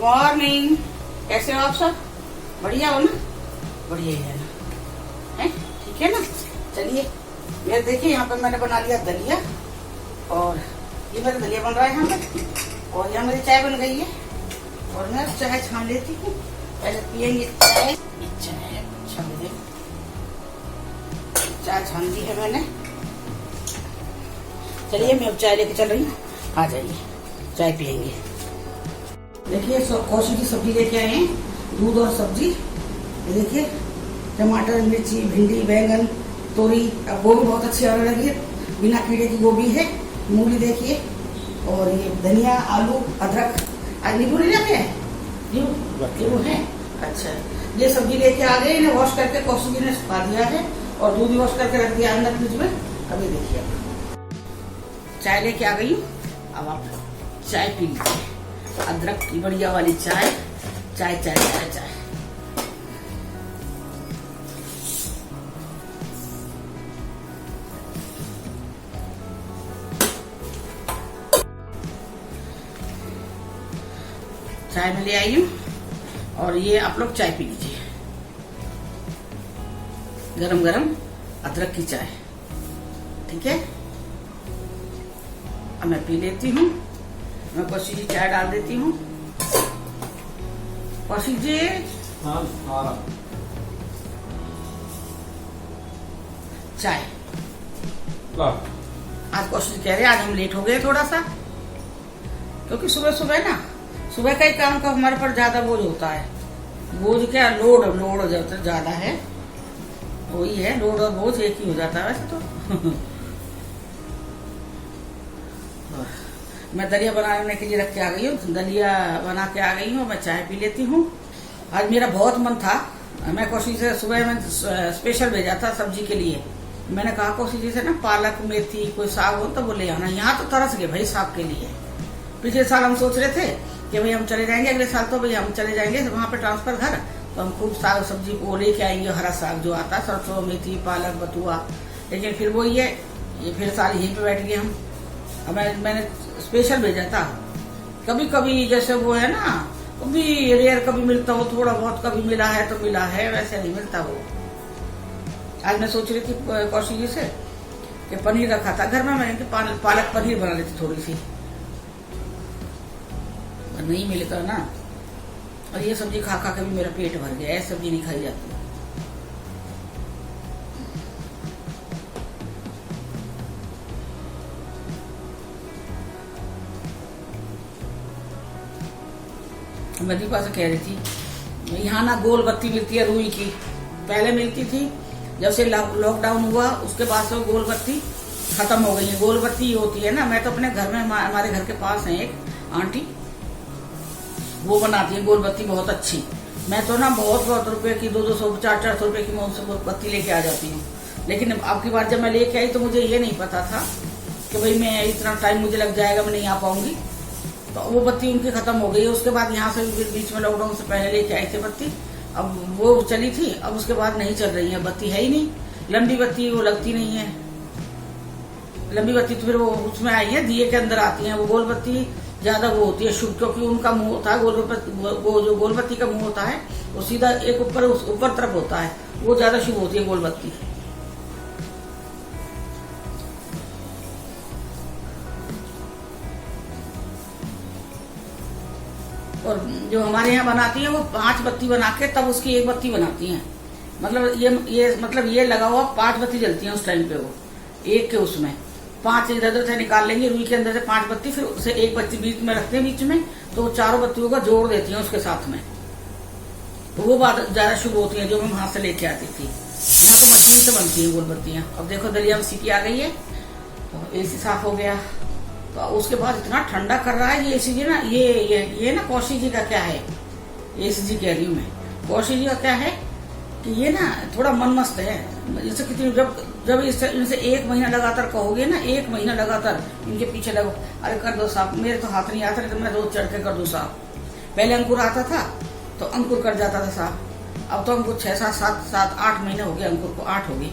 Morning. कैसे हो आप सब? बढ़िया हो ना? बढ़िया ही है ना? है ठीक है ना? चलिए ये देखिए, यहाँ पे मैंने बना लिया दलिया, और ये मेरा दलिया बन रहा है यहाँ पे, और यहाँ मेरी चाय बन गई है, और मैं चाय छान लेती हूँ। पहले पियेंगे चाय। चाय छान दी है मैंने। चलिए मैं अब चाय लेके चल रही हूँ, आ जाइए चाय पियेंगे। देखिए कौशी की सब्जी लेके आए हैं, दूध और सब्जी। ये देखिए टमाटर, मिर्ची, भिंडी, बैंगन, तोरी। अब गोभी बहुत अच्छी आने लगी है, बिना कीड़े की गोभी है। मूली देखिए, और ये धनिया, आलू, अदरक। आज नींबू नहीं रखे हैं? नींबू है। अच्छा, ये सब्जी लेके आ गए, इन्हें वॉश करके कौशी जी ने सुखा दिया है, और दूध वॉश करके रख दिया अंदर फ्रिज में। अभी देखिए चाय लेके आ गई हूँ, अब आप चाय पी लीजिए। अदरक की बढ़िया वाली चाय। चाय चाय चाय चाय। चाय में ले आई हूँ, और ये आप लोग चाय पी लीजिए, गरम गरम अदरक की चाय। ठीक है, अब मैं पी लेती हूँ। मैं कौशी जी चाय डाल देती हूँ। कौशी जी, चाय। आज कौशी जी कह रहे हैं आज हम लेट हो गए थोड़ा सा, क्योंकि सुबह सुबह ना, सुबह का ही काम का हमारे पर ज्यादा बोझ होता है। बोझ क्या, लोड ज्यादा है, वही है, लोड और बोझ एक ही हो जाता है वैसे तो। मैं दलिया बनाने के लिए रख के आ गई हूँ, दलिया बना के आ गई हूँ। मैं चाय पी लेती हूँ। आज मेरा बहुत मन था, मैं कौशी से सुबह में स्पेशल भेजा था सब्जी के लिए। मैंने कहा कौशी जी से ना, पालक, मेथी, कोई साग हो तो वो ले आना। यहाँ तो तरस गए भाई साग के लिए। पिछले साल हम सोच रहे थे कि भाई हम चले जाएंगे, अगले साल तो भाई हम चले जाएंगे वहाँ पे ट्रांसफर घर, तो हम खूब साग सब्जी को लेके आएंगे, हरा साग जो आता है, सरसों, मेथी, पालक, बथुआ। लेकिन फिर वो ये फिर साल यहीं पे बैठ गए हम। अब मैंने स्पेशल भेजा था। कभी कभी जैसे वो है ना, कभी रेयर कभी मिलता हो, थोड़ा बहुत कभी मिला है तो मिला है, वैसे नहीं मिलता वो। आज मैं सोच रही थी कौशी जी से कि पनीर रखा था घर में, मैंने पालक पनीर बना लेती थोड़ी सी, नहीं मिलता ना। और ये सब्जी खा खा के भी मेरा पेट भर गया, ऐसी सब्जी नहीं खाई जाती। मैं दीपा से कह रही थी, यहाँ ना गोल बत्ती मिलती है रुई की, पहले मिलती थी, जब से लॉकडाउन हुआ उसके बाद से गोल बत्ती खत्म हो गई है। गोल बत्ती होती है ना, मैं तो अपने घर में, हमारे घर के पास है एक आंटी, वो बनाती है गोल बत्ती बहुत अच्छी। मैं तो ना बहुत रुपए की, 200 400 रुपए की मैं उनसे बत्ती लेके आ जाती हूँ। लेकिन अब की बार जब मैं लेके आई तो मुझे ये नहीं पता था कि भाई मैं इतना टाइम मुझे लग जाएगा, मैं नहीं आ पाऊंगी। तो वो बत्ती उनकी खत्म हो गई है। उसके बाद यहाँ से बीच में लॉकडाउन से पहले लेके आई थी बत्ती, अब वो चली थी, अब उसके बाद नहीं चल रही है, बत्ती है ही नहीं। लंबी बत्ती वो लगती नहीं है, लंबी बत्ती तो फिर वो उसमें आई है, दिए के अंदर आती है। वो गोल बत्ती ज्यादा वो होती है शुभ, क्योंकि उनका मुंह होता है वो जो गोल बत्ती का मुंह होता है वो सीधा एक ऊपर तरफ होता है, वो ज्यादा शुभ होती है गोल बत्ती। और जो हमारे यहाँ बनाती है वो 5 बत्ती बना के तब उसकी एक बत्ती बनाती हैं। मतलब ये लगा हुआ 5 बत्ती जलती हैं उस टाइम पे, वो एक के उसमें 5 इधर से निकाल लेंगे रुई के अंदर से 5 बत्ती, फिर उसे एक बत्ती बीच में रखते हैं बीच में, तो वो चारों बत्तियों का जोड़ देती हैं उसके साथ में। तो वो बात ज्यादा शुभ होती है, जो मैं वहां से लेके आती थी। यहाँ तो मशीन से बनती है गोल बत्तियां। अब देखो दलिया में सीटी आ गई है, तो एसी साफ हो गया। तो उसके बाद इतना ठंडा कर रहा है ये एसी जी ना, ये ना कौशी जी का क्या है, एसी जी कह रही हूँ मैं, कौशी जी का क्या है कि ये ना थोड़ा मन मस्त है। जैसे कितनी जब इनसे 1 महीना लगातार कहोगे ना, 1 महीना लगातार इनके पीछे लगो, अरे कर दो साफ, मेरे तो हाथ नहीं आता, तो मैं रोज चढ़ के कर दूं साफ। पहले अंकुर आता था तो अंकुर कर जाता था साफ, अब तो हमको 6 7 8 महीने हो गए, अंकुर को 8 हो गई,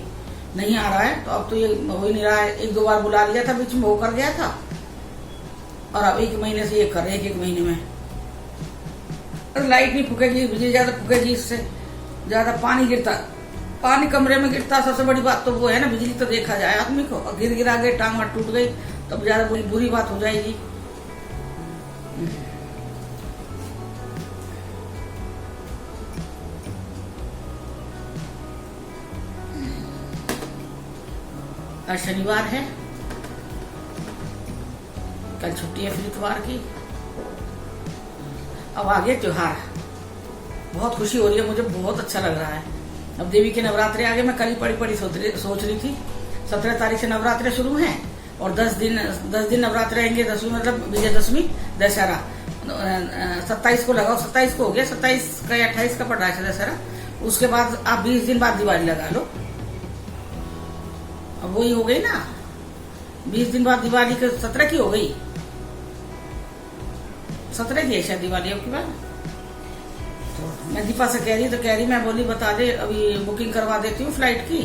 नहीं आ रहा है। तो अब तो ये हो ही नहीं रहा है। 1-2 बार बुला लिया था बीच में, वो कर गया था, और अब 1 महीने से ये कर रहे हैं, 1 महीने में। और लाइट नहीं फूकेगी, बिजली ज्यादा फूकेगी, इससे ज्यादा पानी गिरता, पानी कमरे में गिरता। सबसे बड़ी बात तो वो है ना, बिजली तो देखा जाए आदमी को, और गिरा गए, टांग वाट टूट गई तो ज्यादा बुरी बात हो जाएगी। आज शनिवार है, कल छुट्टी है फिर इतवार की। अब आगे त्योहार, बहुत खुशी हो रही है मुझे, बहुत अच्छा लग रहा है। अब देवी के नवरात्रे आगे, मैं कल ही पड़ी सोच रही थी। 17 तारीख से नवरात्रे शुरू हैं और 10 दिन नवरात्रे रहेंगे। 10वीं मतलब विजयदशमी, दशहरा 27 को लगाओ, 27 को हो गया, 27 का या 28 का पड़ रहा है दशहरा। उसके बाद आप 20 दिन बाद दिवाली लगा लो। अब वही हो गई ना, 20 दिन बाद दिवाली के 17 की हो गई, 17 की है शायद दिवाली अब की बात। तो मैं दीपा से कह रही मैं बोली बता दे, अभी बुकिंग करवा देती हूँ फ्लाइट की,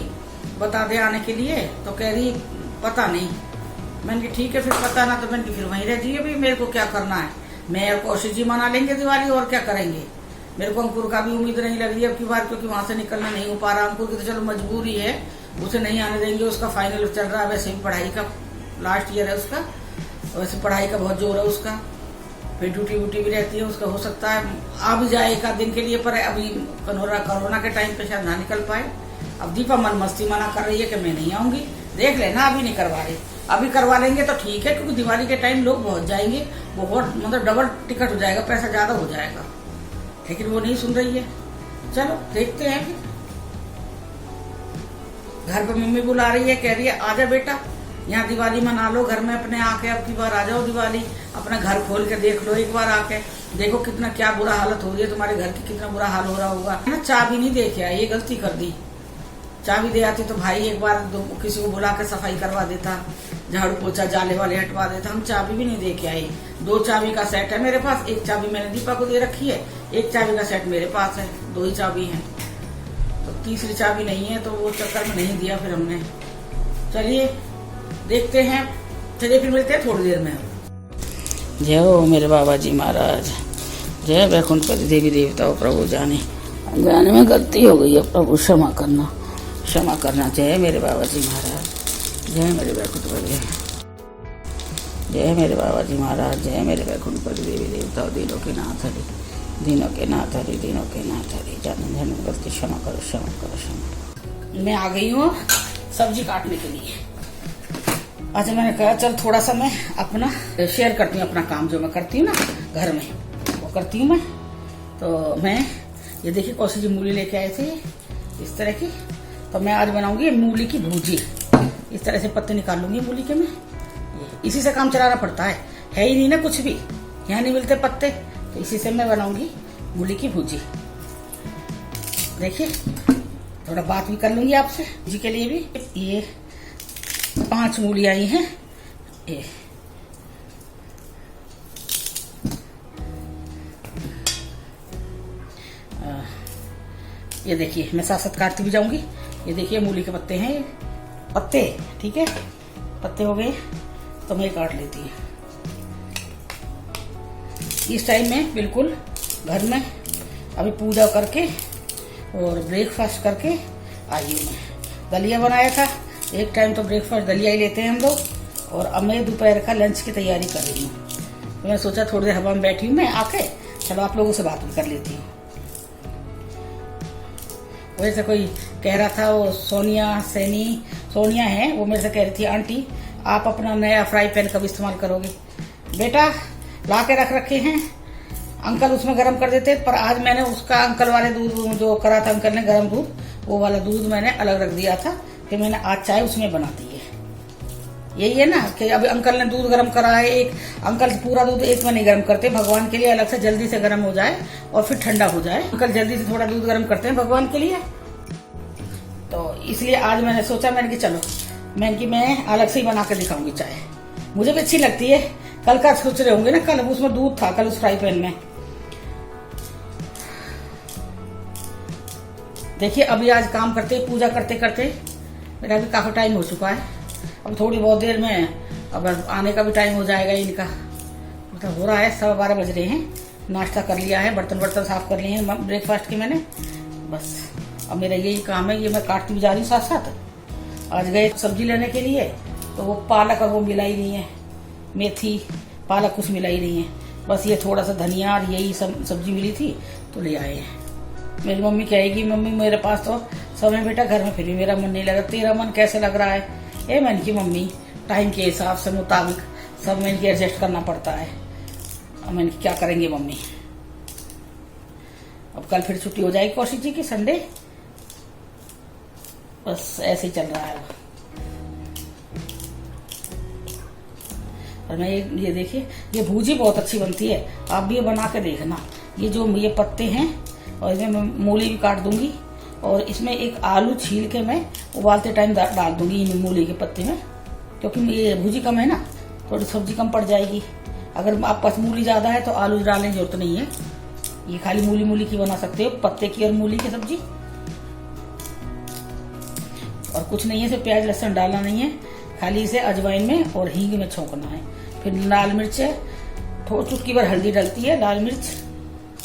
बता दे आने के लिए। तो कह रही पता नहीं। मैंने कहा ठीक है फिर पता ना, तो मैंने फिर वहीं रह जाइए, अभी मेरे को क्या करना है, मैं और कौशिक जी मना लेंगे दिवाली, और क्या करेंगे। मेरे को अंकुर का भी उम्मीद नहीं लग रही है अब की बार, क्योंकि वहां से निकलना नहीं हो पा रहा। अंकुर की तो चलो मजबूरी है, उसे नहीं आने देंगे, उसका फाइनल चल रहा है, वैसे भी पढ़ाई का लास्ट ईयर है उसका, वैसे पढ़ाई का बहुत जोर है उसका, फिर ड्यूटी व्यूटी भी रहती है उसका। हो सकता है आ भी जाए एक आध दिन के लिए, पर अभी कोरोना के टाइम पे शायद ना निकल पाए। अब दीपा मन मस्ती मना कर रही है कि मैं नहीं आऊंगी, देख लेना, अभी नहीं करवा रहे, अभी करवा लेंगे तो ठीक है, क्योंकि दिवाली के टाइम लोग बहुत जाएंगे, बहुत मतलब डबल टिकट हो जाएगा, पैसा ज्यादा हो जाएगा। लेकिन वो नहीं सुन रही है। चलो देखते हैं फिर। घर पे मम्मी बुला रही है, कह रही है आजा बेटा, यहाँ दिवाली मना लो घर में अपने आके, अब की बार आ जाओ दिवाली, अपना घर खोल के देख लो एक बार आके, देखो कितना क्या बुरा हालत हो रही है तुम्हारे घर की, कितना बुरा हाल हो रहा होगा ना। चाबी नहीं दे के आई, ये गलती कर दी। चाबी दे आती तो भाई एक बार किसी को बुला के सफाई करवा देता, झाड़ू पोछा जाले वाले हटवा देता। हम चाबी भी नहीं दे के आए। 2 चाबी का सेट है मेरे पास, एक चाबी मैंने दीपा को दे रखी है, एक चाबी का सेट मेरे पास है, 2 ही चाबी है, तो तीसरी चाबी नहीं है, तो वो चक्कर में नहीं दिया फिर हमने। चलिए देखते हैं, चलिए फिर मिलते हैं थोड़ी देर में। जय हो मेरे बाबा जी महाराज, जय वैकुंठपति देवी देवताओं, प्रभु जाने में गलती हो गई है, प्रभु क्षमा करना, क्षमा करना। जय मेरे बाबा जी महाराज, जय मेरे वैकुंठपति, जय मेरे बाबा जी महाराज, जय मेरे वैकुंठपति देवी देवताओं, दिनों के नाथ हरि, दिनों के नाथ हरि, दिनों के नाथ हरि, जाने गलती क्षमा करो, क्षमा करो, क्षमा। मैं आ गई हूँ सब्जी काटने के लिए। अच्छा मैंने कहा चल थोड़ा सा मैं अपना शेयर करती हूँ, अपना काम जो मैं करती हूँ ना घर में, वो करती हूँ मैं। तो मैं ये देखिए कौशी जी मूली लेके आए थे इस तरह की, तो मैं आज बनाऊंगी मूली की भूजी। इस तरह से पत्ते निकाल लूंगी मूली के मैं, इसी से काम चलाना पड़ता है ही नहीं ना कुछ भी, यहाँ नहीं मिलते पत्ते, तो इसी से मैं बनाऊंगी मूली की भूजी। देखिए थोड़ा बात भी कर लूंगी आपसे जी के लिए भी। ये 5 मूली आई हैं, ये देखिए मैं साथ साथ काटती भी जाऊंगी। ये देखिए मूली के पत्ते हैं, पत्ते ठीक है, पत्ते हो गए तो मैं काट लेती हूँ। इस टाइम में बिल्कुल घर में अभी पूजा करके और ब्रेकफास्ट करके आई हूँ। मैं दलिया बनाया था, एक टाइम तो ब्रेकफास्ट दलिया ही लेते हैं हम लोग, और अब मैं दोपहर का लंच की तैयारी कर रही हूँ। तो मैं सोचा थोड़ी देर हवा में बैठी हूँ मैं आके, चलो आप लोगों से बात भी कर लेती हूँ। वैसे कोई कह रहा था, वो सोनिया है, वो मेरे से कह रही थी आंटी आप अपना नया फ्राई पैन कब इस्तेमाल करोगे। बेटा ला के रख रखे हैं, अंकल उसमें गर्म कर देते, पर आज मैंने उसका अंकल वाले दूध जो करा था अंकल ने गर्म दूध, वो वाला दूध मैंने अलग रख दिया था, कि मैंने आज चाय उसमें बना दी है। यही है ना कि अभी अंकल ने दूध गर्म करा है, एक अंकल पूरा दूध एक में नहीं गर्म करते, भगवान के लिए अलग से जल्दी से गर्म हो जाए और फिर ठंडा हो जाए। अंकल जल्दी से थोड़ा दूध गर्म करते हैं भगवान के लिए, तो इसलिए आज मैंने सोचा, मैं अलग से ही बना के दिखाऊंगी चाय, मुझे भी अच्छी लगती है। कल का सोच रहे होंगे ना, कल उसमें दूध था कल उस फ्राई पैन में। देखिए अभी आज काम करते पूजा करते करते मेरा भी काफी टाइम हो चुका है। अब थोड़ी बहुत देर में अब आने का भी टाइम हो जाएगा इनका, मतलब हो रहा है 12:15 बज रहे हैं, नाश्ता कर लिया है, बर्तन वर्तन साफ कर लिए हैं ब्रेकफास्ट के मैंने। बस अब मेरा यही काम है, ये मैं काटती भी जा रही हूँ साथ साथ। आज गए सब्जी लेने के लिए तो वो पालक और वो मिला ही नहीं है, मेथी पालक कुछ मिला ही नहीं है। बस ये थोड़ा सा धनिया और यही सब सब्जी मिली थी तो ले आए हैं। मेरी मम्मी कहेगी मम्मी मेरे पास तो सब है बेटा घर में, फिर भी मेरा मन नहीं लगा। तेरा मन कैसे लग रहा है? मैंने की मम्मी टाइम के हिसाब से मुताबिक सब मैंने की एडजस्ट करना पड़ता है। अब मैंने क्या करेंगे मम्मी। अब कल फिर छुट्टी हो जाएगी कौशिक जी की, संडे। बस ऐसे ही चल रहा है। और मैं ये देखिए, ये भूजी बहुत अच्छी बनती है, आप भी ये बना के देखना। ये जो ये पत्ते हैं और इसमें मैं मूली भी काट दूंगी और इसमें एक आलू छील के मैं उबालते टाइम डाल दूंगी मूली के पत्ते में, क्योंकि ये भूजी कम है ना, थोड़ी सब्जी कम पड़ जाएगी। अगर आप पास मूली ज्यादा है तो आलू डालने की जरूरत नहीं है, ये खाली मूली की बना सकते हो, पत्ते की और मूली की सब्जी। और कुछ नहीं है, इसे प्याज लहसुन डालना नहीं है, खाली इसे अजवाइन में और हींग में छोंकना है। फिर लाल मिर्च है, थोड़ी चुटकी भर हल्दी डलती है, लाल मिर्च,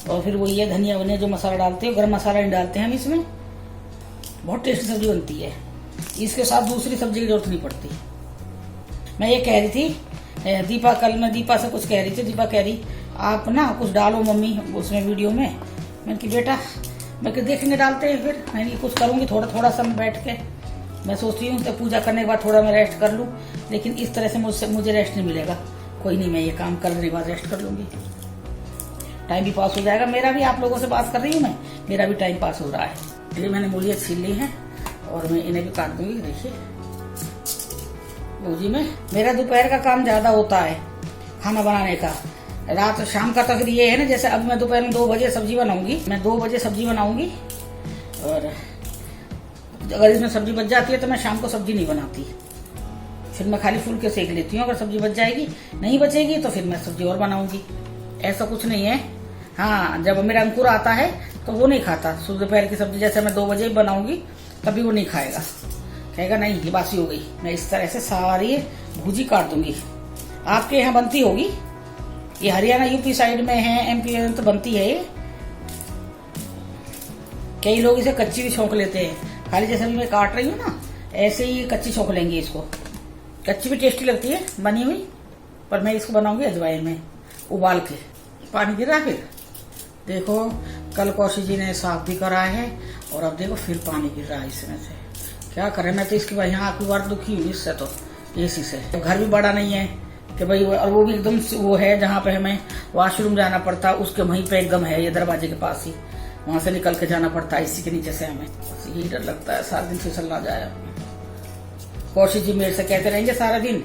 और फिर वो ये धनिया वनिया जो मसाला डालते हो, गरम मसाला नहीं डालते हैं हम इसमें। बहुत टेस्टी सब्जी बनती है, इसके साथ दूसरी सब्जी की जरूरत नहीं पड़ती। मैं ये कह रही थी दीपा, कल मैं दीपा से कुछ कह रही थी, दीपा कह रही आप ना कुछ डालो मम्मी उसमें वीडियो में। मैंने कि बेटा मैं देखने डालते हैं, फिर मैं कुछ करूंगी थोड़ा थोड़ा सा बैठ के। मैं सोचती हूँ तो पूजा करने के बाद थोड़ा मैं रेस्ट कर लूँ, लेकिन इस तरह से मुझे रेस्ट नहीं मिलेगा। कोई नहीं, मैं ये काम करने के बाद रेस्ट कर लूंगी, टाइम भी पास हो जाएगा मेरा भी। आप लोगों से बात कर रही हूँ मैं, मेरा भी टाइम पास हो रहा है। ये मैंने मूलियाँ छील ली हैं और मैं इन्हें भी काट दूंगी। देखिए भूजी में मेरा दोपहर का काम ज्यादा होता है खाना बनाने का, रात शाम का तक ये है ना, जैसे अब मैं दोपहर में 2 बजे सब्जी बनाऊंगी, मैं 2 बजे सब्जी बनाऊंगी, और अगर इसमें सब्जी बच जाती है तो मैं शाम को सब्जी नहीं बनाती, फिर मैं खाली फुलके सेक लेती हूँ। अगर सब्जी बच जाएगी, नहीं बचेगी तो फिर मैं सब्जी और बनाऊंगी, ऐसा कुछ नहीं है। हाँ, जब मेरा अंकुर आता है तो वो नहीं खाता दोपहर की सब्जी, जैसे मैं 2 बजे बनाऊंगी तभी वो नहीं खाएगा, कहेगा नहीं ये बासी हो गई। मैं इस तरह से सारी भूजी काट दूंगी। आपके यहाँ बनती होगी, ये हरियाणा यूपी साइड में है, एमपी में तो बनती है ये। कई लोग इसे कच्ची भी छोंक लेते हैं, खाली जैसे अभी मैं काट रही हूँ ना, ऐसे ही कच्ची छोंक लेंगे इसको। कच्ची भी टेस्टी लगती है बनी हुई, पर मैं इसको बनाऊंगी अजवाइन में उबाल के। पानी गिरा फिर देखो, कल कौशिक जी ने साफ भी करा है और अब देखो फिर पानी गिर रहा है इसमें से। क्या करें, मैं तो इसकी यहाँ आखिरी बार दुखी हुई इससे, तो एसी से। तो घर भी बड़ा नहीं है कि भाई, और वो भी एकदम वो है जहाँ पे हमें वॉशरूम जाना पड़ता, उसके वहीं पे एकदम है, ये दरवाजे के पास ही, वहां से निकल के जाना पड़ता है इसी के नीचे से हमें। यही डर लगता है 7 दिन फिसल ना जाए। कौशिक जी मेरे से कहते रहेंगे सारा दिन,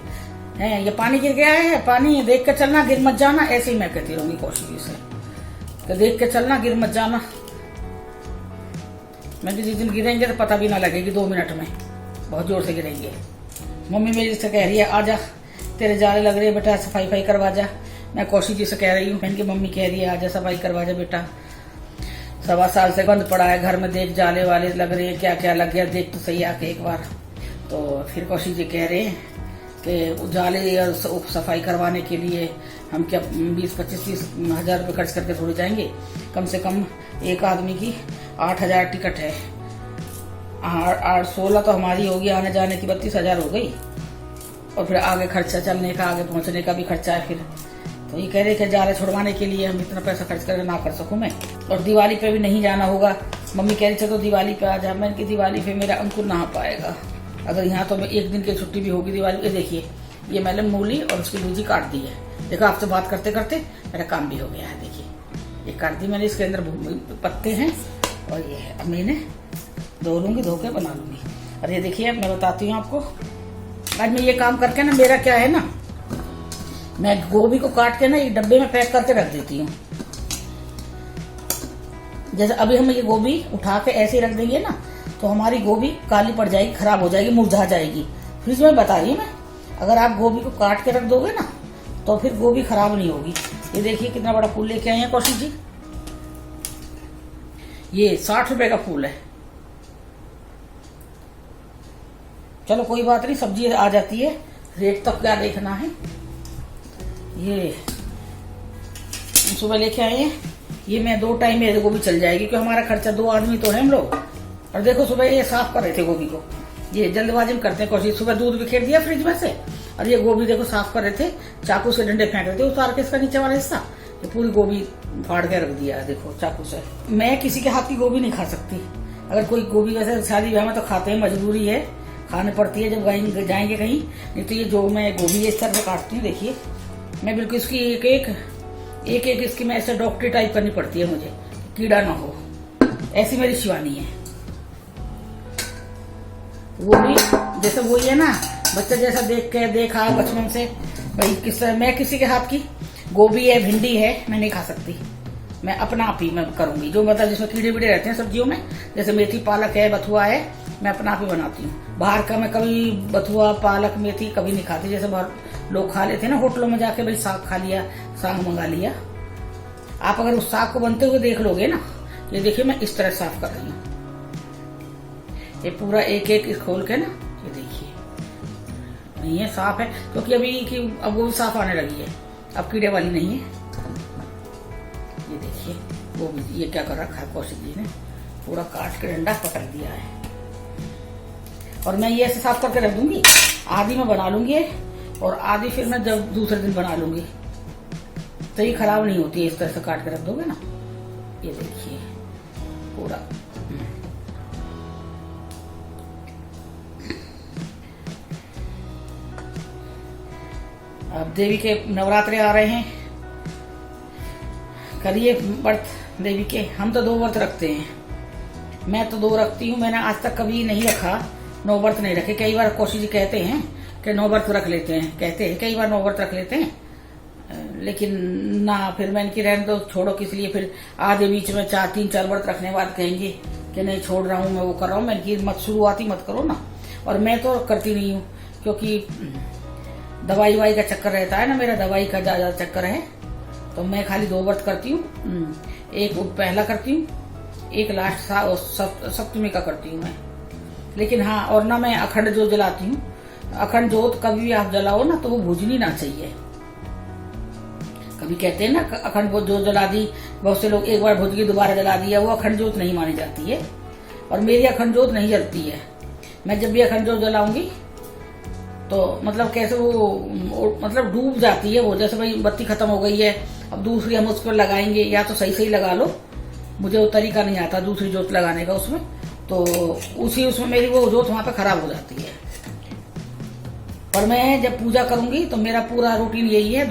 है ये पानी गिर गया है, पानी देख के चलना, गिर मत जाना। ऐसे ही मैं कहती रहूंगी कौशिक जी से कि देख के चलना, गिर मत जाना। मैं जिस दिन गिरेंगे तो पता भी ना लगेगी, 2 मिनट में बहुत जोर से गिरेंगे। मम्मी मेरी से कह रही है आजा, तेरे जाले लग रहे हैं बेटा, सफाई करवा जा। मैं कौशिक जी से कह रही हूँ, बहन की मम्मी कह रही है आजा सफाई करवा जा बेटा, 1.25 साल से बंद पड़ा है घर में, देख जाले वाले लग रहे हैं, क्या क्या लग गया देख तो सही आके एक बार। तो फिर कौशिक जी कह रहे हैं कि जाले और सफाई करवाने के लिए हम क्या 20-25-30 हजार रुपये खर्च करके थोड़ी जाएंगे, कम से कम एक आदमी की 8,000 टिकट है, 16 तो हमारी होगी, आने जाने की 32,000 हो गई, और फिर आगे खर्चा चलने का, आगे पहुंचने का भी खर्चा है फिर। तो ये कह रहे कि जाले छुड़वाने के लिए हम इतना पैसा खर्च करके ना कर सकूं मैं, और दिवाली पे भी नहीं जाना होगा। मम्मी कह रही थी तो दिवाली पे आ जा, मैंने की दिवाली पे मेरा अंकुर नहा पाएगा, अगर यहाँ तो 1 दिन की छुट्टी भी होगी दिवाली पे। देखिए ये मैंने मूली और उसकी भूजी काट दी है, देखो आपसे बात करते करते मेरा काम भी हो गया है। देखिए ये काट दी मैंने, इसके अंदर पत्ते हैं और ये है, अब मैं इन्हें धो लूंगी, धो के बना लूंगी। और ये देखिए मैं बताती हूँ आपको, आज मैं ये काम करके ना, मेरा क्या है ना, मैं गोभी को काट के ना एक डब्बे में पैक करके रख देती हूँ। जैसे अभी हम ये गोभी उठा के ऐसे रख देंगे ना, तो हमारी गोभी काली पड़ जाएगी, खराब हो जाएगी, मुरझा जाएगी। फ्रिज में बता रही हूँ मैं, अगर आप गोभी को काट के रख दोगे ना तो फिर गोभी खराब नहीं होगी। ये देखिए कितना बड़ा फूल लेके आए हैं कौशिक जी, ये 60 रुपए का फूल है। चलो कोई बात नहीं, सब्जी आ जाती है, रेट तक क्या देखना है। ये सुबह लेके आए हैं। ये मैं 2 टाइम में गोभी चल जाएगी, क्योंकि हमारा खर्चा 2 आदमी तो है हम लोग। और देखो सुबह ये साफ कर रहे थे गोभी को, ये जल्दबाजी में करते हैं कोशिश। सुबह दूध बिखेर दिया फ्रिज में से, और ये गोभी देखो साफ कर रहे थे, चाकू से डंडे फेंक रहे थे उतार के इसका नीचे वाला हिस्सा, ये पूरी गोभी फाड़ के रख दिया है देखो चाकू से। मैं किसी के हाथ की गोभी नहीं खा सकती। अगर कोई गोभी वैसे शादी ब्याह में तो खाते हैं, मजबूरी है, खाने पड़ती है जब जाएंगे कहीं। नहीं तो ये जो मैं गोभी इस तरह से काटती हूँ, देखिए मैं बिल्कुल इसकी एक एक इसकी मैं ऐसे डॉक्टरी टाइप करनी पड़ती है मुझे, कीड़ा ना हो, ऐसी मेरी शिवानी है। वो भी जैसे वही है ना, बच्चा जैसा देखा बचपन से भाई, मैं किसी के हाथ की गोभी है, भिंडी है, मैं नहीं खा सकती। मैं अपना आप ही मैं करूंगी, जो मतलब जिसमें कीड़े वीड़े रहते हैं सब्जियों में, जैसे मेथी पालक है, बथुआ है, मैं अपना आप ही बनाती हूँ। बाहर का मैं कभी बथुआ पालक मेथी कभी नहीं खाती, जैसे बाहर लोग खा लेते हैं ना होटलों में जाके, भाई साग खा लिया, साग मंगा लिया। आप अगर उस साग को बनते हुए देख लोगे ना, ये देखिए मैं इस तरह साफ कर रही हूँ, ये पूरा एक एक खोल के ना, ये देखिए नहीं है, साफ है, क्योंकि अब वो भी साफ आने लगी है, अब कीड़े वाली नहीं है। ये देखिए वो भी, ये क्या कर रखा है कौशिक जी ने, पूरा काट के डंडा पकड़ दिया है। और मैं ये ऐसे साफ करके रख दूंगी, आधी मैं बना लूंगी और आधी फिर मैं जब दूसरे दिन बना लूंगी, तो ये खराब नहीं होती है। इस तरह से काट के रख दोगे ना, ये देखिए पूरा। अब देवी के नवरात्रे आ रहे हैं, करिए व्रत देवी के। हम तो 2 व्रत रखते हैं, मैं तो 2 रखती हूँ। मैंने आज तक कभी नहीं रखा, 9 व्रत नहीं रखे। कई बार कौशिक जी कहते हैं कि 9 व्रत रख लेते हैं, कहते हैं कई बार 9 व्रत रख लेते हैं, लेकिन ना, फिर मैं इनकी रहने दो, छोड़ो किस लिए। फिर आधे बीच में 3-4 व्रत रखने के बाद कहेंगे कि नहीं छोड़ रहा हूँ, मैं वो कर रहा हूँ। मैं इनकी मत शुरुआती मत करो ना। और मैं तो करती नहीं हूँ, क्योंकि दवाई का चक्कर रहता है ना, मेरा दवाई का ज्यादा चक्कर है, तो मैं खाली 2 व्रत करती हूँ। एक पहला करती हूँ, एक लास्ट सप्तमी का करती हूँ मैं। लेकिन हाँ, और ना मैं अखंड जोत जलाती हूँ। अखंड जोत कभी भी आप जलाओ ना तो वो बुझनी ना चाहिए। कभी कहते हैं ना अखंड जोत जला दी, बहुत से लोग एक बार बुझ गई दोबारा जला दिया, वो अखंड जोत नहीं मानी जाती है। और मेरी अखंड जोत नहीं जलती है। मैं जब भी अखंड जोत जलाऊंगी तो मतलब कैसे वो मतलब डूब जाती है वो, जैसे भाई बत्ती खत्म हो गई है, अब दूसरी हम उस पर लगाएंगे, या तो सही लगा लो, मुझे वो तरीका नहीं आता दूसरी जोत लगाने का उसमें, तो उसमें मेरी वो जोत वहां पे खराब हो जाती है। और मैं जब पूजा करूंगी तो मेरा पूरा रूटीन यही है,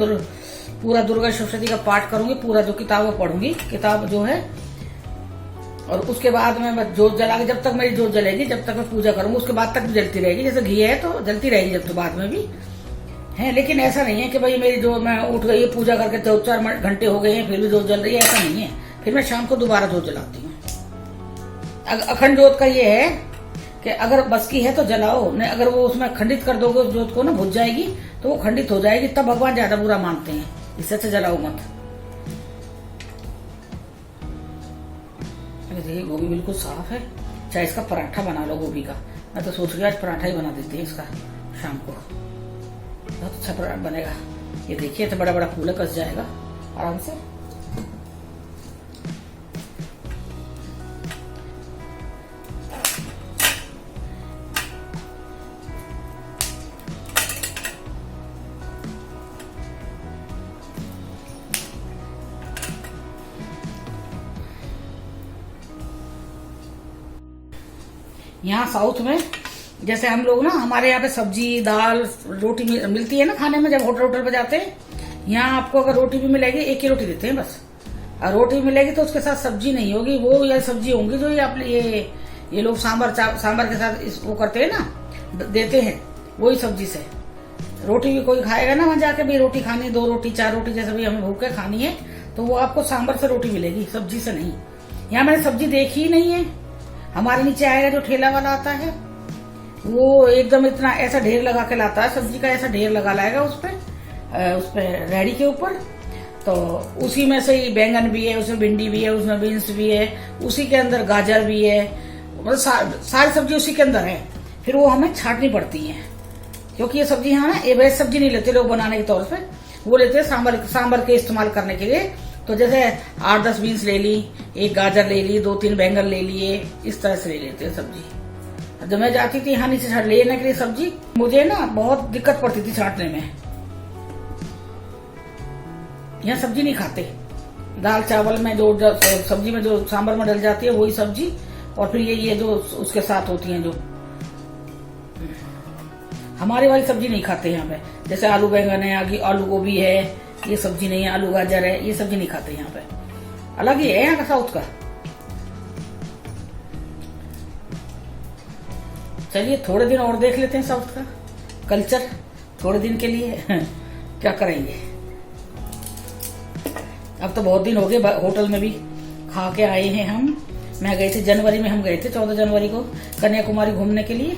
पूरा दुर्गा सप्तशती का पाठ करूंगी, पूरा जो किताब पढ़ूंगी, किताब जो है, और उसके बाद में जोत जला के, जब तक मेरी जोत जलेगी, जब तक मैं पूजा करूंगी, उसके बाद तक भी जलती रहेगी। जैसे घी है तो जलती रहेगी जब, तो बाद में भी है। लेकिन ऐसा नहीं है कि भाई मेरी जो मैं उठ गई पूजा करके 4 घंटे हो गए हैं फिर भी जोत जल रही है, ऐसा नहीं है। फिर मैं शाम को दोबारा जोत जलाती हूँ। अखंड जोत का ये है कि अगर बस की है तो जलाओ, नहीं अगर वो उसमें खंडित कर दोगे उस जोत को ना, बुझ जाएगी तो वो खंडित हो जाएगी, तब भगवान ज्यादा बुरा मानते हैं। इससे अच्छा जलाओ मत। देखिए गोभी बिल्कुल साफ है। चाहे इसका पराठा बना लो गोभी का, मैं तो सोच रही आज पराठा ही बना देते हैं इसका शाम को, बहुत अच्छा पराठा बनेगा। ये देखिए तो बड़ा फूल कस जाएगा आराम से। यहाँ साउथ में जैसे हम लोग ना, हमारे यहाँ पे सब्जी दाल रोटी मिलती है ना खाने में, जब होटल पे जाते हैं, यहाँ आपको अगर रोटी भी मिलेगी, एक ही रोटी देते हैं बस। और रोटी मिलेगी तो उसके साथ सब्जी नहीं होगी, वो या सब्जी होंगी जो ये लोग सांबर के साथ वो करते हैं ना, देते हैं वही सब्जी से। रोटी भी कोई खाएगा ना वहां जाके, भी रोटी खानी 2 रोटी 4 रोटी जैसे भी हमें भूख के खानी है, तो वो आपको सांबर से रोटी मिलेगी, सब्जी से नहीं। यहाँ मैंने सब्जी देखी ही नहीं है। हमारे नीचे आएगा जो ठेला वाला आता है, वो एकदम इतना ऐसा ढेर लगा के लाता है सब्जी का, ऐसा ढेर लगा लाएगा उस पे रेहड़ी के ऊपर। तो उसी में से ही बैंगन भी है, उसमें भिंडी भी है, उसमें बीन्स भी है, उसी के अंदर गाजर भी है, मतलब सारी सब्जी उसी के अंदर है। फिर वो हमें छांटनी पड़ती है, क्योंकि ये सब्जी यहाँ ना वेज सब्जी नहीं लेते लोग बनाने के तौर पे, वो लेते हैं सांबर के इस्तेमाल करने के लिए। तो जैसे 8-10 बीन्स ले ली, एक गाजर ले ली, 2-3 बैंगन ले लिए, इस तरह से ले लेते हैं सब्जी। जब मैं जाती थी यहाँ नीचे लेने के लिए सब्जी, मुझे ना बहुत दिक्कत पड़ती थी छांटने में। यहाँ सब्जी नहीं खाते, दाल चावल में जो सब्जी में जो सांभर में डल जाती है वही सब्जी, और फिर ये जो उसके साथ होती है, जो हमारी वाली सब्जी नहीं खाते यहाँ पे। जैसे आलू बैंगन है, आलू गोभी है, ये सब्जी नहीं है, आलू गाजर है, ये सब्जी नहीं खाते यहाँ पे। अलग ही है यहाँ का साउथ का। चलिए थोड़े दिन और देख लेते हैं साउथ का कल्चर, थोड़े दिन के लिए क्या करेंगे। अब तो बहुत दिन हो गए, होटल में भी खा के आए हैं हम। मैं गए थे जनवरी में, हम गए थे 14 जनवरी को कन्याकुमारी घूमने के लिए।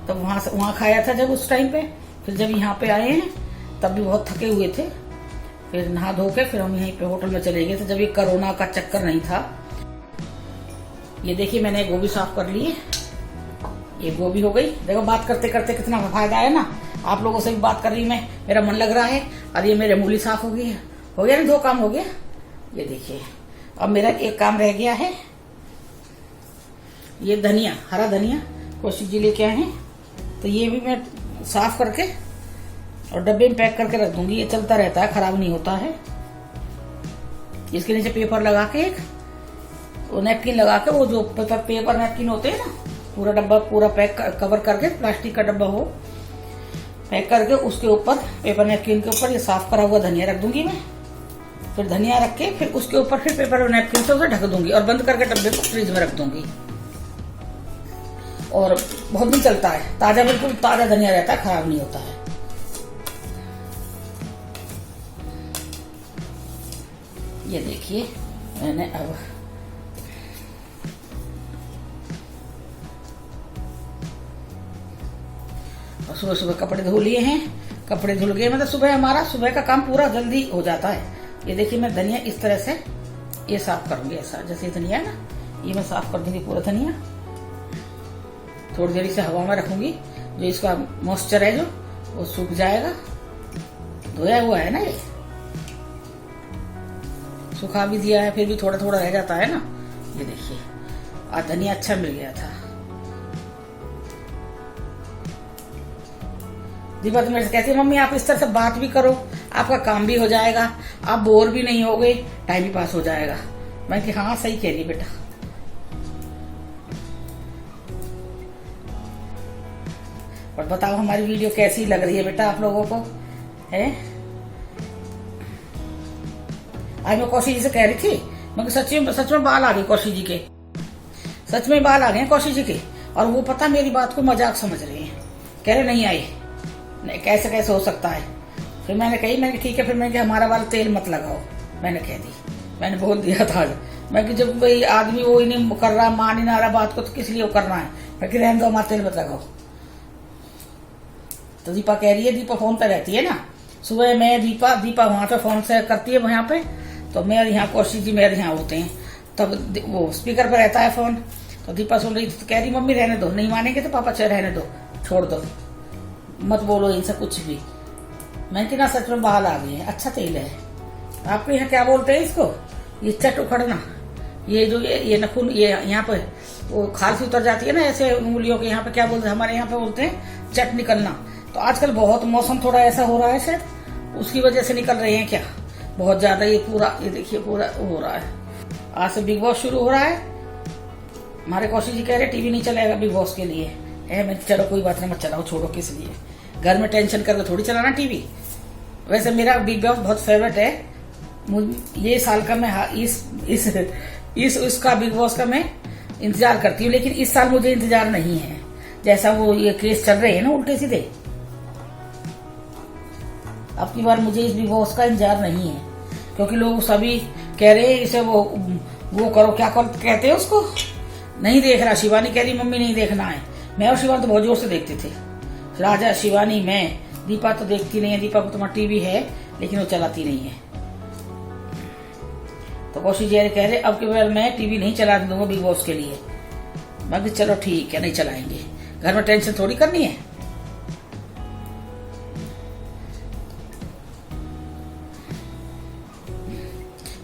तब वहां खाया था जब उस टाइम पे। फिर जब यहाँ पे आए हैं तब भी बहुत थके हुए थे। फिर नहा धो के फिर हम यहीं पे होटल में चले गए थे, जब ये कोरोना का चक्कर नहीं था। ये देखिए मैंने गोभी साफ कर ली है, ये गोभी हो गई। देखो बात करते करते कितना फायदा है ना, आप लोगों से भी बात कर रही हूँ मैं, मेरा मन लग रहा है। और ये मेरे मूली साफ हो गई है, हो गया ना, 2 काम हो गया। ये देखिए अब मेरा एक काम रह गया है, ये धनिया, हरा धनिया कौशिक जी लेके आए हैं, तो ये भी मैं साफ करके और डब्बे में पैक करके रख दूंगी। ये चलता रहता है, खराब नहीं होता है। इसके नीचे पेपर लगा के, एक वो नेपकिन लगा के, वो जो पेपर नेपकिन होते हैं ना, पूरा डब्बा पूरा पैक कवर करके, प्लास्टिक का डब्बा हो पैक करके, उसके ऊपर पेपर नेपकिन के ऊपर ये साफ करा हुआ धनिया रख दूंगी मैं। फिर धनिया रख के फिर उसके ऊपर फिर पेपर नेपकिन से उसे ढक दूंगी और बंद करके डब्बे को फ्रिज में रख दूंगी। और बहुत दिन चलता है, ताजा, बिल्कुल ताजा धनिया रहता है, खराब नहीं होता है। ये देखिए मैंने अब सुबह सुबह कपड़े धो लिए हैं। कपड़े धुल गए, मतलब सुबह हमारा सुबह का काम पूरा जल्दी हो जाता है। ये देखिए मैं धनिया इस तरह से ये साफ करूंगी, ऐसा जैसे धनिया ना, ये मैं साफ कर दूंगी पूरा धनिया। थोड़ी देर इसे हवा में रखूंगी, जो इसका मॉइस्चर है जो वो सूख जाएगा। धोया हुआ है ना, ये सुखा भी दिया है, फिर भी थोड़ा थोड़ा रह जाता है ना। ये देखिए आज धनिया अच्छा मिल गया था। दीपा तो मेरे से कहती है मम्मी आप इस तरह से बात भी करो, आपका काम भी हो जाएगा, आप बोर भी नहीं होगे, टाइम भी पास हो जाएगा। मैं कि हाँ सही कह रही बेटा। और बताओ हमारी वीडियो कैसी लग रही है बेटा आप लोगों को है। आज मैं कौशिक जी से कह रही थी, मैं सच में बाल आ गए कौशिक जी के, सच में बाल आ गए कौशिक जी के। और वो पता मेरी बात को मजाक समझ रहे हैं, कह रहे नहीं आए, नहीं कैसे कैसे हो सकता है। फिर मैंने कही, मैंने ठीक है, फिर मैंने हमारा वाला तेल मत लगाओ, मैंने कह दी, मैंने बोल दिया था। मैं कि जब कोई आदमी वो ही नहीं कर रहा, मान ही ना रहा बात को, तो किस लिए वो करना है। मैं कि रहने दो, हमारा तेल मत लगाओ। तो दीपा कह रही है, दीपा फोन पे रहती है ना, सुबह मैं दीपा वहां पे फोन से करती है यहाँ पे, तो मेरे यहाँ कौशिक जी मेरे यहाँ होते हैं, तब वो स्पीकर पे रहता है फोन। तो दीपा सुन रही थी, तो कह रही मम्मी रहने दो, नहीं मानेंगे तो पापा चाहे रहने दो, छोड़ दो, मत बोलो इनसे कुछ भी। मैं कि ना सच में बाल आ गए हैं, अच्छा तेल है। आपके यहाँ क्या बोलते हैं इसको, ये चट उखड़ना, ये जो ये नखून, ये यहाँ पे वो खाल से उतर जाती है ना ऐसे उंगलियों के, यहाँ पे क्या बोलते हैं, हमारे यहाँ पे बोलते हैं चट निकलना। तो आजकल बहुत मौसम थोड़ा ऐसा हो रहा है, शायद उसकी वजह से निकल रहे हैं क्या, बहुत ज्यादा। ये पूरा ये देखिए पूरा हो रहा है। आज से बिग बॉस शुरू हो रहा है। हमारे कौशिक जी कह रहे टीवी नहीं चलाएगा बिग बॉस के लिए। मैं चलो कोई बात नहीं, मत चलाओ, छोड़ो, किस लिए घर में टेंशन करके थोड़ी चलाना टीवी। वैसे मेरा बिग बॉस बहुत फेवरेट है। ये साल का मैं इसका बिग बॉस का मैं इंतजार करती हूँ, लेकिन इस साल मुझे इंतजार नहीं है। जैसा वो ये केस चल रहे हैं ना उल्टे सीधे, अब की बार मुझे इस बिग बॉस का इंतजार नहीं है, क्योंकि लोग सभी कह रहे हैं इसे वो करो, क्या कहते हैं उसको, नहीं देख रहा। शिवानी कह रही मम्मी नहीं देखना है। मैं और शिवानी तो बहुत जोर से देखते थे, राजा, शिवानी, मैं। दीपा तो देखती नहीं है, दीपा को तुम्हारा टीवी है लेकिन वो चलाती नहीं है। तो कौशिक जी कह रहे अब की बार मैं टीवी नहीं चला दूंगा बिग बॉस के लिए। मैं चलो ठीक है, नहीं चलाएंगे, घर में टेंशन थोड़ी करनी है।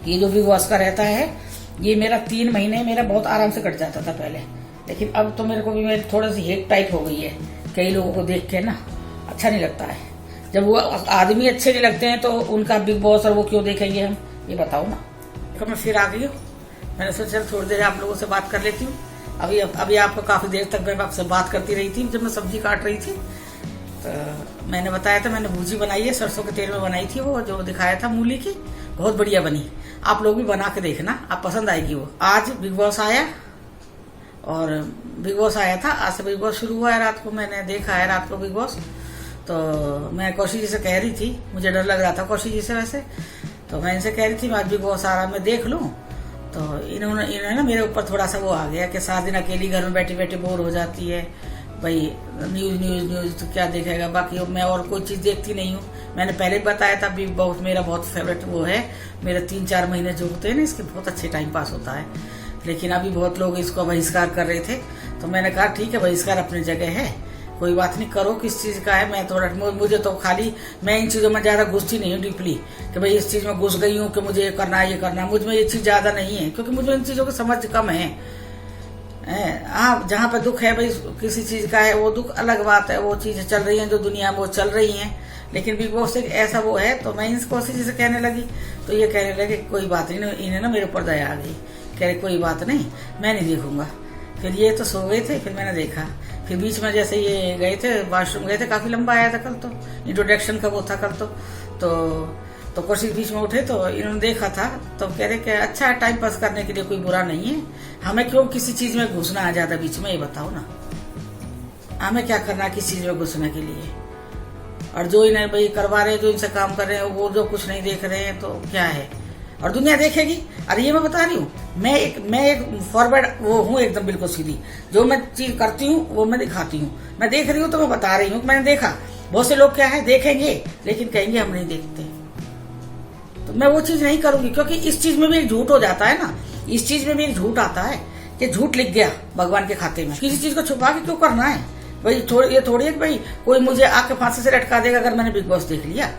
ये जो बिग बॉस का रहता है, ये मेरा 3 महीने मेरा बहुत आराम से कट जाता था पहले, लेकिन अब तो मेरे को भी मेरी थोड़ी सी हेट टाइप हो गई है। कई लोगों को देख के ना अच्छा नहीं लगता है। जब वो आदमी अच्छे नहीं लगते हैं तो उनका बिग बॉस और वो क्यों देखेंगे हम, ये बताओ ना। तो मैं फिर आ गई हूँ, मैंने सोचा चल थोड़ी देर आप लोगों से बात कर लेती हूँ। अभी आपको काफी देर तक मैं आपसे बात करती रही थी जब मैं सब्जी काट रही थी। तो मैंने बताया था मैंने भूजी बनाई है, सरसों के तेल में बनाई थी, वो जो दिखाया था मूली की, बहुत बढ़िया बनी। आप लोग भी बना के देखना, आप पसंद आएगी वो। आज बिग बॉस आया और बिग बॉस आया था, आज से बिग बॉस शुरू हुआ है। रात को मैंने देखा है रात को बिग बॉस। तो मैं कौशी जी से कह रही थी, मुझे डर लग रहा था कौशी जी से वैसे, तो मैं इनसे कह रही थी मैं आज बिग बॉस आ रहा मैं देख लूं। तो इन्होंने ना मेरे ऊपर थोड़ा सा वो आ गया कि 7 दिन अकेली घर में बैठी बैठी बोर हो जाती है भाई, न्यूज तो क्या देखेगा। बाकी मैं और कोई चीज देखती नहीं हूँ। मैंने पहले भी बताया था बिग बॉस मेरा बहुत फेवरेट वो है। मेरे 3-4 महीने जो होते हैं ना इसके बहुत अच्छे टाइम पास होता है। लेकिन अभी बहुत लोग इसको बहिष्कार कर रहे थे, तो मैंने कहा ठीक है बहिष्कार अपनी जगह है, कोई बात नहीं, करो किस चीज का है। मैं थोड़ा मुझे तो खाली मैं इन चीजों में ज्यादा घुसती नहीं हूँ डीपली कि भाई इस चीज में घुस गई हूँ कि मुझे ये करना है ये करना। मुझ में ये चीज ज्यादा नहीं है क्योंकि मुझे इन चीजों की समझ कम है। हाँ, जहाँ पे दुख है भाई किसी चीज का है वो दुख अलग बात है, वो चीजें चल रही हैं जो दुनिया में वो चल रही हैं। लेकिन बिग बॉस एक ऐसा वो है, तो मैं इनको किसी से कहने लगी तो ये कहने लगे कोई बात नहीं, इन्हें ना मेरे ऊपर दया आ गई, कह रहे कोई बात नहीं मैं नहीं देखूंगा। फिर ये तो सो गए थे, फिर मैंने देखा। फिर बीच में जैसे ये गए थे वॉशरूम गए थे, काफी लंबा आया था कल, तो इंट्रोडक्शन का वो था कल तो कौशिक बीच में उठे तो इन्होंने देखा था तो कह रहे कि अच्छा टाइम पास करने के लिए कोई बुरा नहीं है, हमें क्यों किसी चीज में घुसना है ज्यादा बीच में, ये बताओ ना हमें क्या करना है किस चीज में घुसने के लिए। और जो इन्हें भाई करवा रहे हैं, जो इनसे काम कर रहे हैं, वो जो कुछ नहीं देख रहे हैं तो क्या है, और दुनिया देखेगी। अरे ये मैं बता रही हूँ, मैं एक फॉरवर्ड वो हूँ एकदम बिल्कुल सीधी, जो मैं चीज करती हूँ वो मैं दिखाती हूँ। मैं देख रही हूँ तो मैं बता रही हूँ मैंने देखा। बहुत से लोग क्या है देखेंगे लेकिन कहेंगे हम नहीं देखते, तो मैं वो चीज नहीं करूंगी, क्योंकि इस चीज में भी एक झूठ हो जाता है ना, इस चीज में भी एक झूठ आता है कि झूठ लिख गया भगवान के खाते में। किसी चीज को छुपा के क्यों करना है भाई, ये थोड़ी है भाई कोई मुझे आके फांसी से लटका देगा अगर मैंने बिग बॉस देख लिया।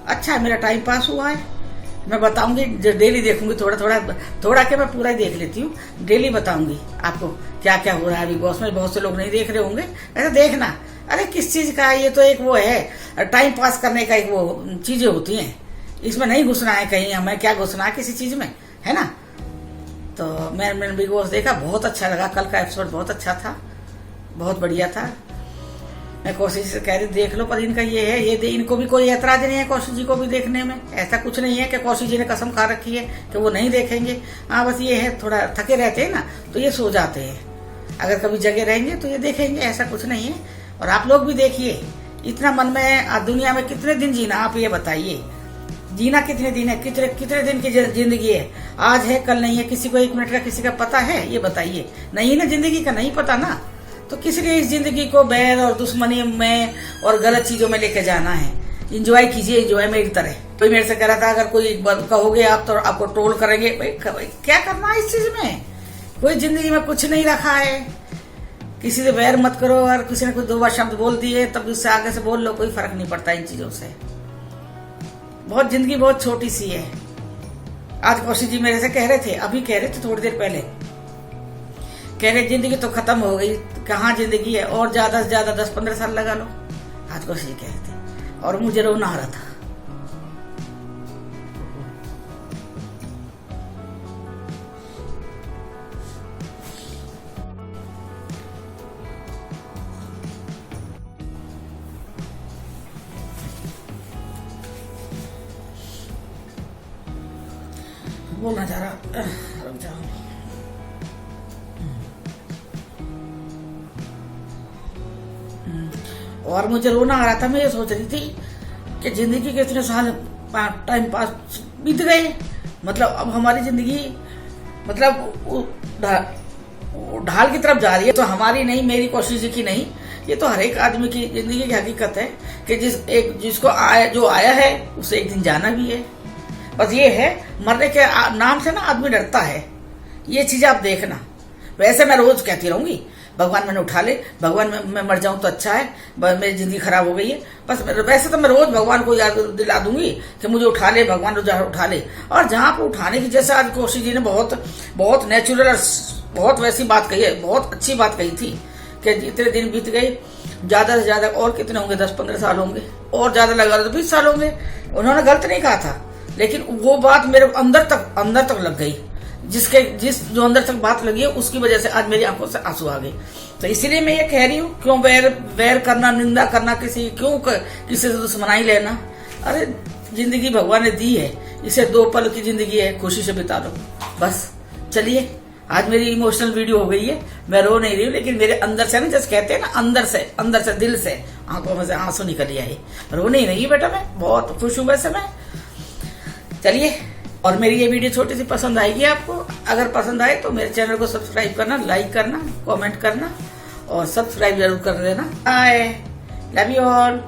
अच्छा मेरा टाइम पास हुआ है, मैं बताऊंगी, डेली देखूंगी, थोड़ा के मैं पूरा ही देख लेती हूँ। डेली बताऊंगी आपको क्या क्या हो रहा है बिग बॉस में। बहुत से लोग नहीं देख रहे होंगे, ऐसा देखना। अरे किस चीज का, ये तो एक वो है टाइम पास करने का, एक वो चीजें होती हैं, इसमें नहीं घुसना है कहीं, हमें क्या घुसना है किसी चीज में, है ना। तो मैंने बिग बॉस देखा, बहुत अच्छा लगा, कल का एपिसोड बहुत अच्छा था, बहुत बढ़िया था। मैं कौशिक से कह रही देख लो, पर इनका ये है, ये इनको भी कोई ऐतराज नहीं है कौशिक जी को भी देखने में। ऐसा कुछ नहीं है कि कौशिक जी ने कसम खा रखी है कि वो नहीं देखेंगे। हाँ बस ये है थोड़ा थके रहते हैं ना तो ये सो जाते हैं, अगर कभी जगह रहेंगे तो ये देखेंगे, ऐसा कुछ नहीं है। और आप लोग भी देखिए, इतना मन में दुनिया में कितने दिन जीना, आप ये बताइए, जीना कितने दिन है, कितने दिन की जिंदगी है, आज है कल नहीं है, किसी को 1 मिनट का किसी का पता है, ये बताइए। नहीं ना, जिंदगी का नहीं पता ना, तो किस लिए इस जिंदगी को बैर और दुश्मनी में और गलत चीजों में लेके जाना है। इंजॉय कीजिए, इंजॉय मेरी तरह। कोई मेरे से कह रहा था अगर कोई कहोगे आप तो आपको ट्रोल करेंगे, भाई क्या करना है इस चीज में, कोई जिंदगी में कुछ नहीं रखा है। किसी से बैर मत करो, और किसी ने कुछ 2 बार शब्द बोल दिए तब उससे आगे से बोल लो, कोई फर्क नहीं पड़ता इन चीजों से। बहुत जिंदगी बहुत छोटी सी है। आज कौशिक जी मेरे से कह रहे थे, अभी कह रहे थे थोड़ी देर पहले, कह रहे जिंदगी तो खत्म हो गई, कहाँ जिंदगी है, और ज्यादा से ज्यादा 10-15 साल लगा लो। आज कौशिक जी कह रहे थे और मुझे रोना आ रहा था। बोलना चाह रहा, रुक जाओ। और मुझे रोना आ रहा था, मैं ये सोच रही थी कि जिंदगी के इतने साल टाइम पास बीत गए, मतलब अब हमारी जिंदगी मतलब ढाल की तरफ जा रही है। तो हमारी नहीं, मेरी कोशिश की नहीं, ये तो हर एक आदमी की जिंदगी की हकीकत है कि जिसको जो आया है उसे एक दिन जाना भी है। बस ये है, मरने के नाम से ना आदमी डरता है, ये चीज आप देखना। वैसे मैं रोज कहती रहूंगी भगवान मैंने उठा ले, भगवान मैं मर जाऊं तो अच्छा है, मेरी जिंदगी खराब हो गई है। बस वैसे तो मैं रोज भगवान को याद दिला दूंगी कि मुझे उठा ले भगवान, उठा ले। और जहां पर उठाने की, जैसे आज कौशिक जी ने बहुत नेचुरल और बहुत वैसी बात कही है, बहुत अच्छी बात कही थी कि इतने दिन बीत गए, ज्यादा से ज्यादा और कितने होंगे, 10-15 साल होंगे, और ज्यादा लगा तो 20 साल होंगे। उन्होंने गलत नहीं कहा था, लेकिन वो बात मेरे अंदर तक लग गई। जो अंदर तक बात लगी है, उसकी वजह से आज मेरी आंखों से आंसू आ गए। तो इसीलिए मैं ये कह रही हूँ, क्यों वैर करना, निंदा करना, किसी से दुश्मनाई लेना। अरे जिंदगी भगवान ने दी है, इसे 2 पल की जिंदगी है, खुशी से बिता दो बस। चलिए, आज मेरी इमोशनल वीडियो हो गई है, मैं रो नहीं रही हूँ, लेकिन मेरे अंदर से ना, जैसे कहते हैं ना, अंदर से दिल से आंखों में से आंसू निकल आए। रो नहीं रही बेटा, मैं बहुत खुश हूँ वैसे मैं। चलिए, और मेरी ये वीडियो छोटी सी पसंद आएगी आपको। अगर पसंद आए तो मेरे चैनल को सब्सक्राइब करना, लाइक करना, कमेंट करना और सब्सक्राइब जरूर कर देना। Bye, love you all.